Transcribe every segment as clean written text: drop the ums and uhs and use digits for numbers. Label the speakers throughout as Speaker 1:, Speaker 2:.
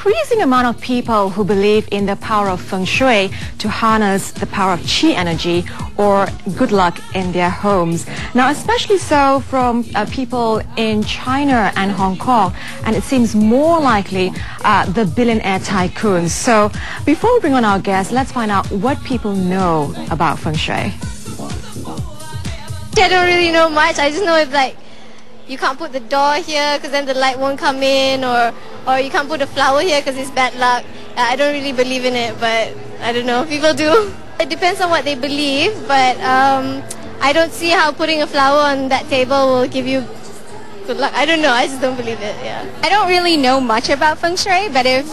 Speaker 1: increasing amount of people who believe in the power of Feng Shui to harness the power of Qi energy or good luck in their homes. Now, especially so from people in China and Hong Kong, and it seems more likely the billionaire tycoons. So before we bring on our guests, let's find out what people know about Feng Shui.
Speaker 2: I don't really know much. I just know it's like you can't put the door here because then the light won't come in, or you can't put a flower here because it's bad luck. I don't really believe in it, but I don't know, people do. It depends on what they believe, but I don't see how putting a flower on that table will give you good luck. I don't know, I just don't believe it, yeah.
Speaker 3: I don't really know much about Feng Shui, but if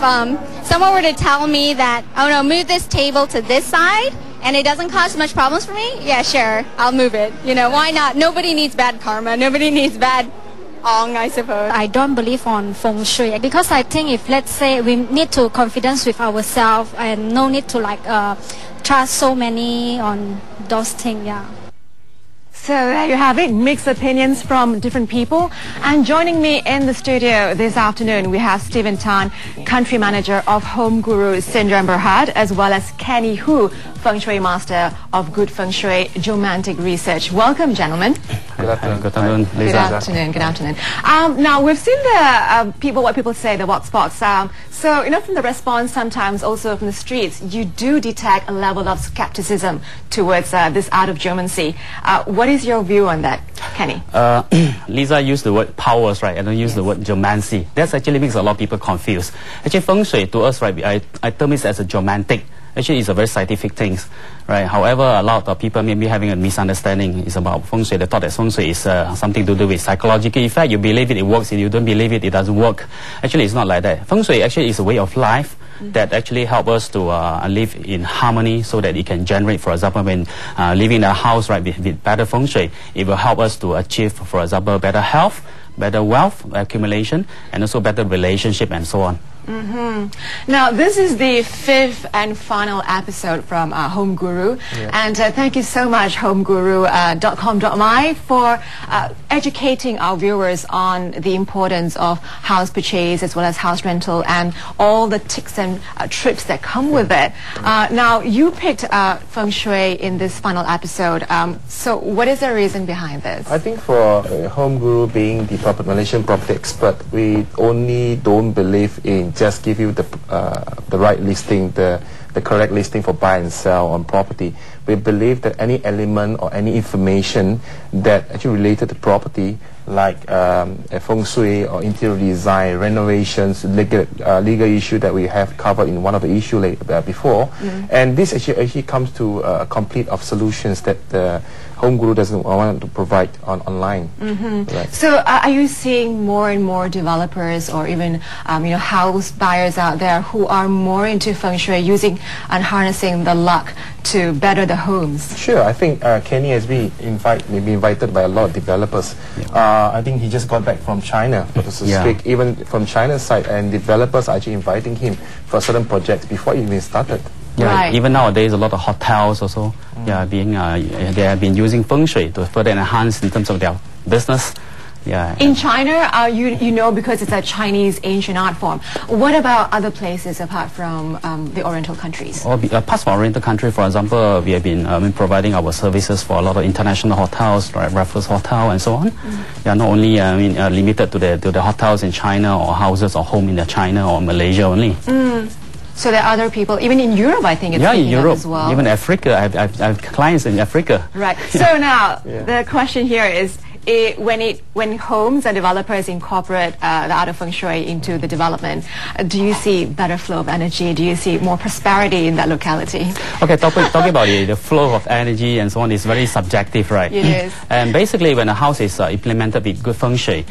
Speaker 3: someone were to tell me that, oh no, move this table to this side, and it doesn't cause much problems for me, yeah, sure, I'll move it. You know, why not? Nobody needs bad karma. Nobody needs bad ong, I suppose.
Speaker 4: I don't believe on Feng Shui because I think if, let's say, we need to confidence with ourselves and no need to like trust so many on those things, yeah.
Speaker 1: So there you have it, mixed opinions from different people. And joining me in the studio this afternoon, we have Stephen Tan, Country Manager of Home Guru Syndrome Berhad, as well as Kenny Hu, Feng Shui Master of Good Feng Shui Geomantic Research. Welcome, gentlemen.
Speaker 5: Good afternoon. Good afternoon, Lisa.
Speaker 1: Good afternoon. Good afternoon. Now, we've seen the what people say, the vox pops. So, you know, from the response, sometimes also from the streets, you do detect a level of skepticism towards this art of geomancy. What is your view on that, Kenny?
Speaker 5: Lisa used the word powers, right? I don't use the word geomancy. That actually makes a lot of people confused. Actually, Feng Shui to us, right, I term it as a geomantic. Actually, it's a very scientific thing, right? However, a lot of people may be having a misunderstanding. It's about Feng Shui. They thought that Feng Shui is something to do with psychological effect. You believe it, it works. If you don't believe it, it doesn't work. Actually, it's not like that. Feng Shui actually is a way of life that actually help us to live in harmony so that it can generate, for example, when living in a house, right, with better Feng Shui, it will help us to achieve, for example, better health, better wealth accumulation, and also better relationship and so on.
Speaker 1: Now, this is the 5th and final episode from Home Guru, and thank you so much, homeguru.com.my, for educating our viewers on the importance of house purchase as well as house rental and all the tips and trips that come with it. Now, you picked Feng Shui in this final episode, so what is the reason behind this?
Speaker 6: I think for Home Guru being the Malaysian property expert, we only don't believe in just give you the right listing, the correct listing for buy and sell on property. We believe that any element or any information that actually related to property, like a Feng Shui or interior design, renovations, legal issue that we have covered in one of the issues before, and this actually comes to a complete of solutions that the Home Guru doesn't want to provide online. Right.
Speaker 1: So are you seeing more and more developers or even you know, house buyers out there who are more into Feng Shui, using and harnessing the luck to better the homes?
Speaker 6: Sure, I think Kenny has been invited by a lot of developers. I think he just got back from China, to speak, even from China's side, and developers are actually inviting him for certain projects before it even started.
Speaker 5: Yeah,
Speaker 1: right.
Speaker 5: Even nowadays, a lot of hotels also, they have been using Feng Shui to further enhance in terms of their business. Yeah.
Speaker 1: In China, you know, because it's a Chinese ancient art form. What about other places apart from the Oriental countries?
Speaker 5: Apart from Oriental country, for example, we have been providing our services for a lot of international hotels, right, Raffles Hotel and so on. They are not only limited to the hotels in China or houses or home in China or Malaysia only.
Speaker 1: So there are other people, even in Europe, I think it's
Speaker 5: in Europe
Speaker 1: as well.
Speaker 5: Even Africa. I have clients in Africa.
Speaker 1: Right. So now the question here is, when homes and developers incorporate the art of Feng Shui into the development, do you see better flow of energy? Do you see more prosperity in that locality?
Speaker 5: Okay, talking about the flow of energy and so on is very subjective, right?
Speaker 1: It is.
Speaker 5: And basically, when a house is implemented with good Feng Shui,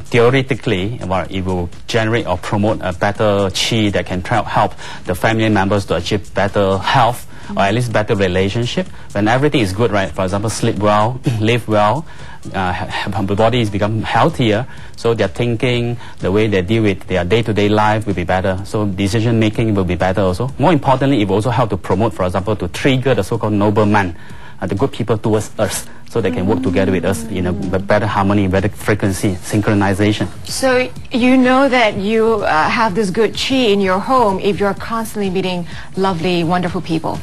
Speaker 5: theoretically, it will generate or promote a better Qi that can help the family members to achieve better health, or at least better relationship. When everything is good, right? For example, sleep well, live well, the body is become healthier, so their thinking, the way they deal with their day-to-day life will be better. So decision making will be better also. More importantly, it will also help to promote, for example, to trigger the so-called nobleman. the good people towards us, so they can work together with us in a better harmony, better frequency, synchronization.
Speaker 1: So you know that you have this good chi in your home if you're constantly meeting lovely, wonderful people.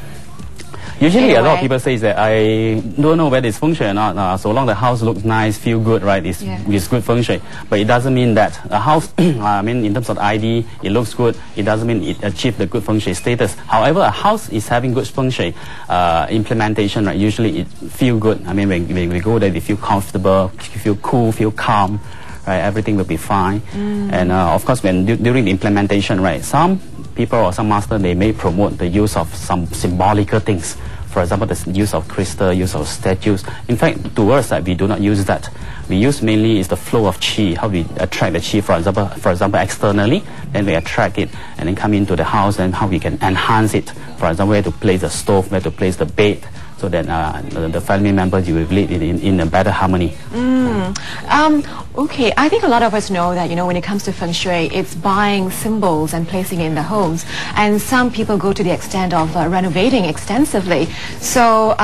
Speaker 5: Usually, a lot of
Speaker 1: Anyway.
Speaker 5: people say that I don't know whether it's feng shui or not. So long the house looks nice, feel good, right? It's good feng shui. But it doesn't mean that a house, I mean, in terms of ID, it looks good. It doesn't mean it achieved the good feng shui status. However, a house is having good feng shui implementation, right? Usually, it feel good. I mean, when we go there, we feel comfortable, feel cool, feel calm. Right, everything will be fine. And of course, when during the implementation, right, some people or some master, they may promote the use of some symbolical things. For example, the use of crystal, use of statues. In fact, to us, we do not use that. We use mainly is the flow of chi, how we attract the chi, for example, externally, then we attract it, and then come into the house, and how we can enhance it. For example, where to place the stove, where to place the bed, so that the family members, you will live in a better harmony.
Speaker 1: Okay, I think a lot of us know that, when it comes to Feng Shui, it's buying symbols and placing it in the homes. And some people go to the extent of renovating extensively. So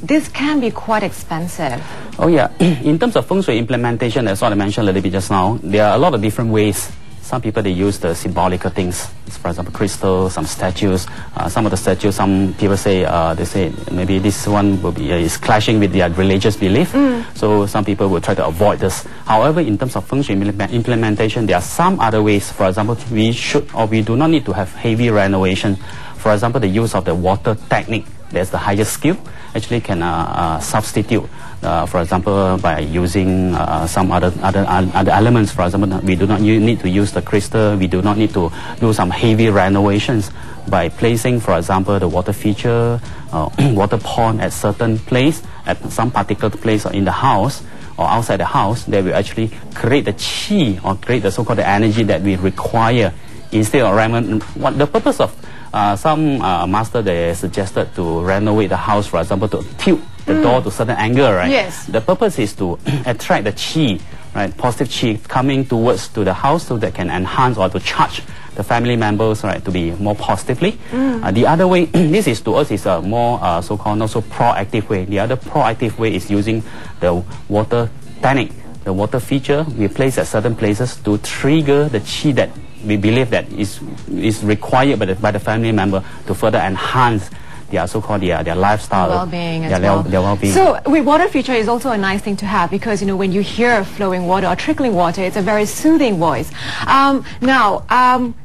Speaker 1: this can be quite expensive.
Speaker 5: Oh yeah, in terms of Feng Shui implementation, that's what I mentioned a little bit just now, there are a lot of different ways. Some people, they use the symbolical things, for example, crystals, some statues. Some of the statues, some people say, they say maybe this one will be, is clashing with their religious belief. So some people will try to avoid this. However, in terms of Feng Shui implementation, there are some other ways. For example, we do not need to have heavy renovation. For example, the use of the water technique, that's the highest skill, actually can substitute. For example, by using some other elements. For example, we do not need to use the crystal. We do not need to do some heavy renovations by placing, for example, the water feature, water pond at certain place, at some particular place in the house or outside the house. That will actually create the chi or create the so-called energy that we require instead of what the purpose of some master, they suggested to renovate the house, for example, to tilt the door to certain angle, right?
Speaker 1: Yes.
Speaker 5: The purpose is to attract the chi, right? Positive chi coming towards to the house, so that can enhance or to charge the family members, right, to be more positively. The other way, this is to us is a more so-called not so proactive way. The other proactive way is using the water technique, the water feature we place at certain places to trigger the chi that we believe that is required by the family member to further enhance their so-called their lifestyle,
Speaker 1: well-being as
Speaker 5: their well-being.
Speaker 1: So, water feature is also a nice thing to have because, when you hear flowing water or trickling water, it's a very soothing voice. Now,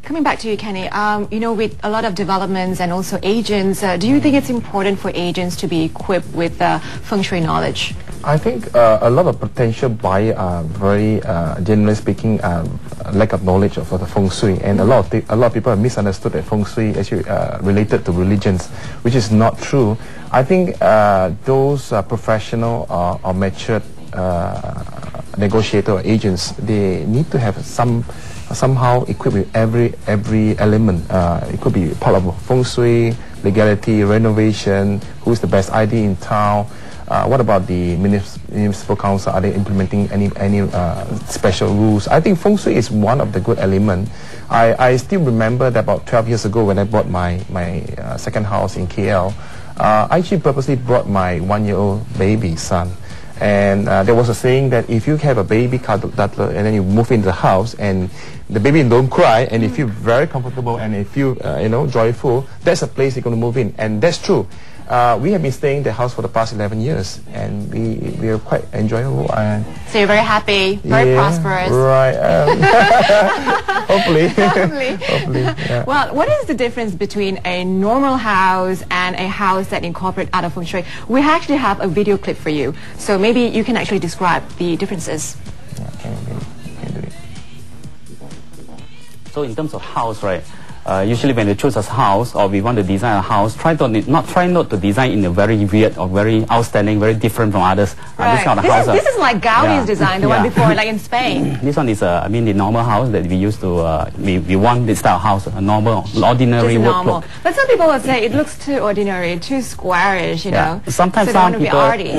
Speaker 1: coming back to you, Kenny, with a lot of developments and also agents, do you think it's important for agents to be equipped with Feng Shui knowledge?
Speaker 6: I think a lot of potential buyers are very, generally speaking, lack of knowledge of the Feng Shui, and a lot of people have misunderstood that Feng Shui actually related to religions, which is not true. I think those professional or matured negotiator or agents, they need to have somehow equipped with every element. It could be part of Feng Shui, legality, renovation, who's the best ID in town. What about the municipal council? Are they implementing any special rules? I think Feng Shui is one of the good elements. I still remember that about 12 years ago when I bought my second house in KL, I actually purposely brought my 1-year-old baby son. And there was a saying that if you have a baby toddler and then you move into the house and the baby don't cry and you feel very comfortable and you feel joyful, that's a place you're going to move in. And that's true. We have been staying in the house for the past 11 years, and we are quite enjoyable.
Speaker 1: So you're very happy, very prosperous.
Speaker 6: Right. Hopefully.
Speaker 1: Hopefully.
Speaker 6: Yeah.
Speaker 1: Well, what is the difference between a normal house and a house that incorporates out of Feng Shui? We actually have a video clip for you, so maybe you can actually describe the differences.
Speaker 6: Yeah, can do it.
Speaker 5: So in terms of house, right? Usually when we choose a house or we want to design a house, try not to design in a very weird or very outstanding, very different from others.
Speaker 1: Right. This is like Gaudi's design, the one before, like in Spain.
Speaker 5: This one is, the normal house that we used to, we want this style of house, a normal, ordinary work look.
Speaker 1: But some people will say it looks too ordinary, too squarish, you know.
Speaker 5: Sometimes
Speaker 1: so they want to be arty.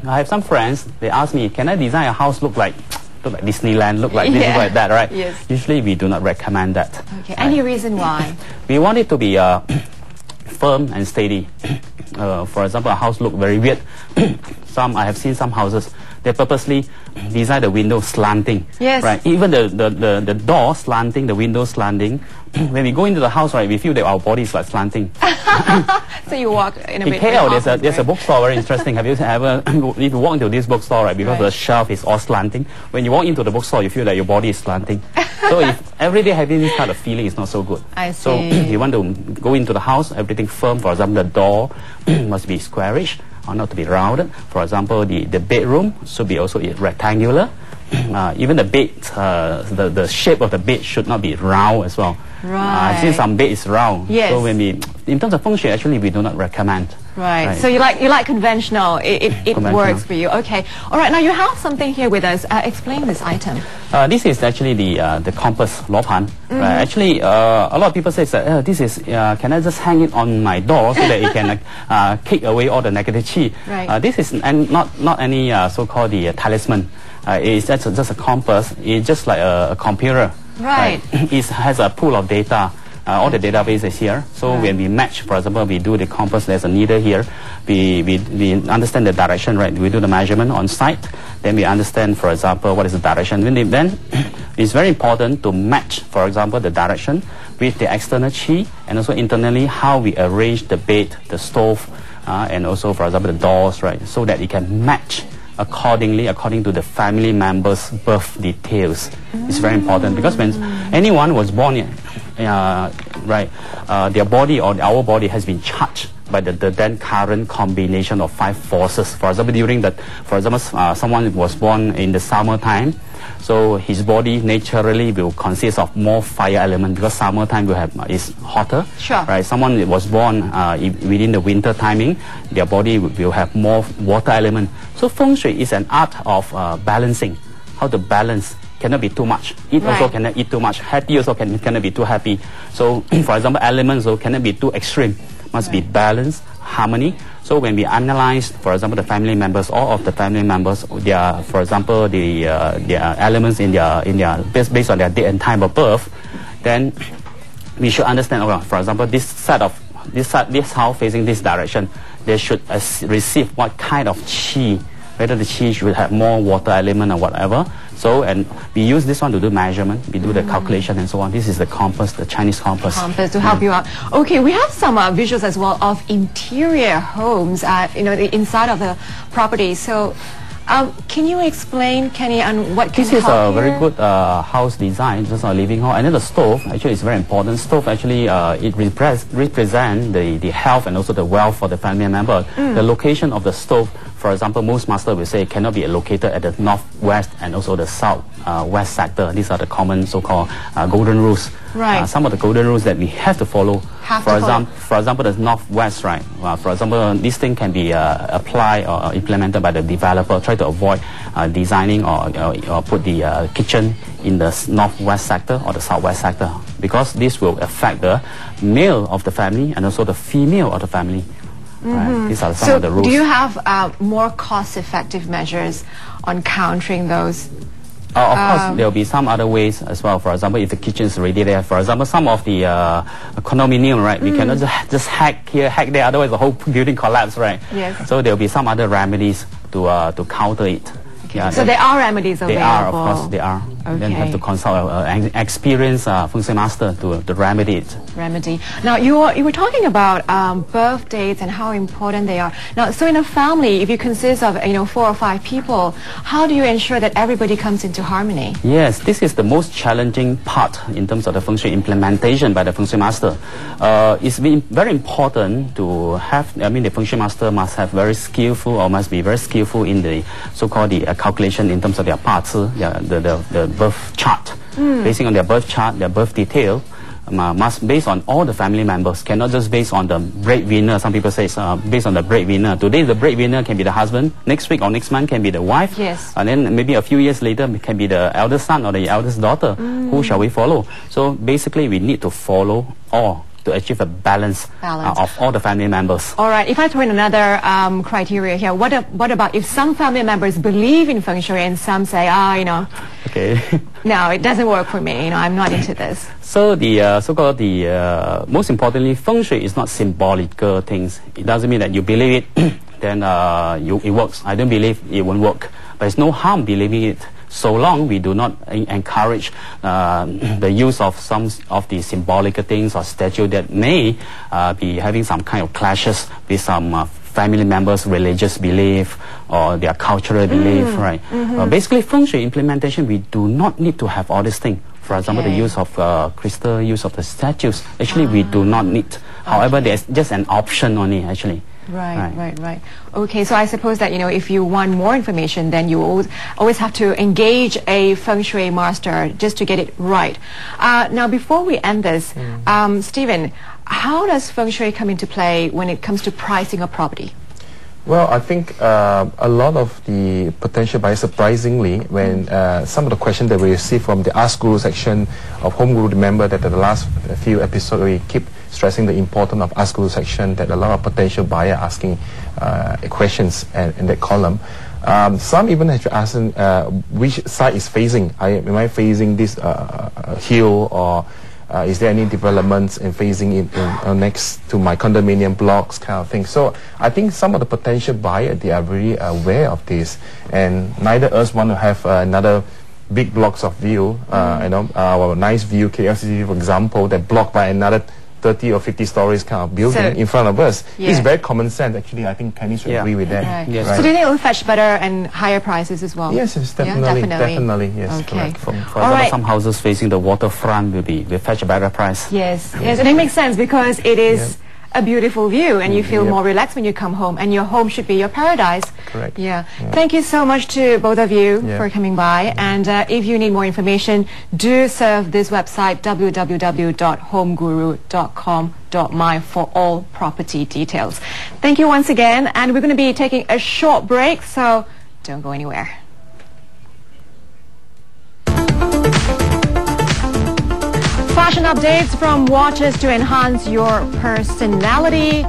Speaker 5: I have some friends, they ask me, can I design a house look like Disneyland, look like this, look like that, right?
Speaker 1: Yes.
Speaker 5: Usually we do not recommend that.
Speaker 1: Okay. Any reason why?
Speaker 5: We want it to be firm and steady. for example, a house look very weird. I have seen some houses, they purposely design the window slanting.
Speaker 1: Yes.
Speaker 5: Right. Even the door slanting, the window slanting. When we go into the house, right, we feel that our body is like slanting.
Speaker 1: So you walk in a
Speaker 5: In
Speaker 1: bit.
Speaker 5: KL, there's a bookstore, very interesting. Have you ever, if you walk into this bookstore, right, because the shelf is all slanting, when you walk into the bookstore, you feel that your body is slanting. So if every day having this kind of feeling is not so good.
Speaker 1: I see.
Speaker 5: So you want to go into the house, everything firm. For example, the door must be squarish or not to be rounded. For example, the bedroom should be also rectangular. Even the bed, the shape of the bed should not be round as well.
Speaker 1: Right.
Speaker 5: I've seen some bed is round.
Speaker 1: Yes.
Speaker 5: So when in terms of Feng Shui, actually we do not recommend.
Speaker 1: Right. So you like conventional. It
Speaker 5: Conventional.
Speaker 1: works for you. Okay. All right. Now you have something here with us. Explain this item.
Speaker 5: This is actually the compass lopan. Right. Actually, a lot of people say that this is. Can I just hang it on my door so that it can kick away all the negative chi?
Speaker 1: Right.
Speaker 5: This is not any so-called the talisman. It's just a compass. It's just like a computer.
Speaker 1: Right.
Speaker 5: It has a pool of data. All the database is here. So when we match, for example, we do the compass, there's a needle here. We understand the direction, right? We do the measurement on site. Then we understand, for example, what is the direction. Then it's very important to match, for example, the direction with the external chi, and also internally how we arrange the bed, the stove, and also, for example, the doors, right? So that it can match according to the family members' birth details. It's very important because when anyone was born, their body or our body has been charged by the then current combination of 5 forces. For example, someone was born in the summertime, so his body naturally will consist of more fire element because summertime is hotter.
Speaker 1: Sure.
Speaker 5: Right. Someone was born within the winter timing, their body will have more water element. So Feng Shui is an art of balancing. How to balance. Cannot be too much. Also cannot eat too much. Happy also cannot be too happy. So, for example, elements also cannot be too extreme. Must be balanced, harmony. So when we analyze, for example, the family members, all of the family members, for example, their elements in their based on their date and time of birth, then we should understand. For example, this house facing this direction, they should receive what kind of chi. Whether the chi should have more water element or whatever. So, and we use this one to do measurement. We do the calculation and so on. This is the compass, the Chinese compass.
Speaker 1: Compass to help you out. Okay, we have some visuals as well of interior homes, the inside of the property. So, can you explain, Kenny, on what can
Speaker 5: This is
Speaker 1: help
Speaker 5: a very
Speaker 1: here?
Speaker 5: good house design, just a living hall. And then the stove, actually, is very important. Stove, actually, it represents the health and also the wealth for the family member. The location of the stove, for example, most masters will say it cannot be located at the northwest and also the southwest sector. These are the common so-called golden rules.
Speaker 1: Right.
Speaker 5: Some of the golden rules that we have to follow. For example, the northwest, right? For example, this thing can be applied or implemented by the developer. Try to avoid designing or put the kitchen in the northwest sector or the southwest sector, because this will affect the male of the family and also the female of the family. Right. These are some of the rules.
Speaker 1: Do you have more cost-effective measures on countering those?
Speaker 5: Of course, there will be some other ways as well. For example, if the kitchen is already there, for example, some of the condominium, right, we cannot just hack here, hack there, otherwise the whole building collapse, right?
Speaker 1: Yes.
Speaker 5: So there will be some other remedies to counter it. Yeah,
Speaker 1: So there are remedies available?
Speaker 5: They are, of course, they are.
Speaker 1: Okay.
Speaker 5: Then have to consult an experienced Feng Shui master to remedy it.
Speaker 1: Now, you were talking about birth dates and how important they are. Now, so in a family, if you consist of 4 or 5 people, how do you ensure that everybody comes into harmony?
Speaker 5: Yes, this is the most challenging part in terms of the Feng Shui implementation by the Feng Shui master. It's very important to have, the Feng Shui master must be very skillful in the so-called calculation in terms of their parts, the birth chart. Basing on their birth chart, their birth detail, must based on all the family members, cannot just based on the breadwinner. Some people say based on the breadwinner. Today the breadwinner can be the husband, next week or next month can be the wife,
Speaker 1: yes.
Speaker 5: And then maybe a few years later it can be the eldest son or the eldest daughter. Who shall we follow? So basically we need to follow all to achieve a balance. Of all the family members.
Speaker 1: All right. If I throw in another criteria here, what about if some family members believe in Feng Shui and some say,
Speaker 5: okay,
Speaker 1: no, it doesn't work for me. I'm not into this.
Speaker 5: So the most importantly, Feng Shui is not symbolical things. It doesn't mean that you believe it, then it works. I don't believe it won't work. But it's no harm believing it, so long we do not encourage the use of some of the symbolical things or statue that may be having some kind of clashes with some family members' religious belief or their cultural belief, right? Basically, Feng Shui implementation, we do not need to have all these things. For example, the use of crystal, use of the statues, actually we do not need. However, there's just an option only, actually.
Speaker 1: Right. Okay, so I suppose that, if you want more information, then you always have to engage a Feng Shui master just to get it right. Now, before we end this, Stephen, how does Feng Shui come into play when it comes to pricing a property?
Speaker 6: Well, I think a lot of the potential buyers, surprisingly, when some of the questions that we receive from the Ask Guru section of Home Guru, remember that the last few episodes we keep stressing the importance of Ask Guru section, that a lot of potential buyer asking questions in that column. Some even have asked which side is facing. Am I facing this hill, or is there any developments in facing it next to my condominium blocks, kind of thing. So I think some of the potential buyers, they are very aware of this, and neither us want to have another big blocks of view, our nice view, KLCC for example, that blocked by another 30 or 50 stories kind of building in front of us. It's very common sense, actually. I think Kenny should agree with that.
Speaker 1: Right.
Speaker 5: Yes.
Speaker 1: So do you think it will fetch better and higher prices as well?
Speaker 6: Yes, definitely. Yes,
Speaker 1: okay.
Speaker 5: For example, some houses facing the waterfront will fetch a better price.
Speaker 1: Yes, and it makes sense because it is a beautiful view, and you feel more relaxed when you come home, and your home should be your paradise.
Speaker 6: Correct.
Speaker 1: Thank you so much to both of you for coming by, and if you need more information, do surf this website www.homeguru.com.my for all property details. Thank you once again, and we're going to be taking a short break, so don't go anywhere. Fashion updates from watches to enhance your personality.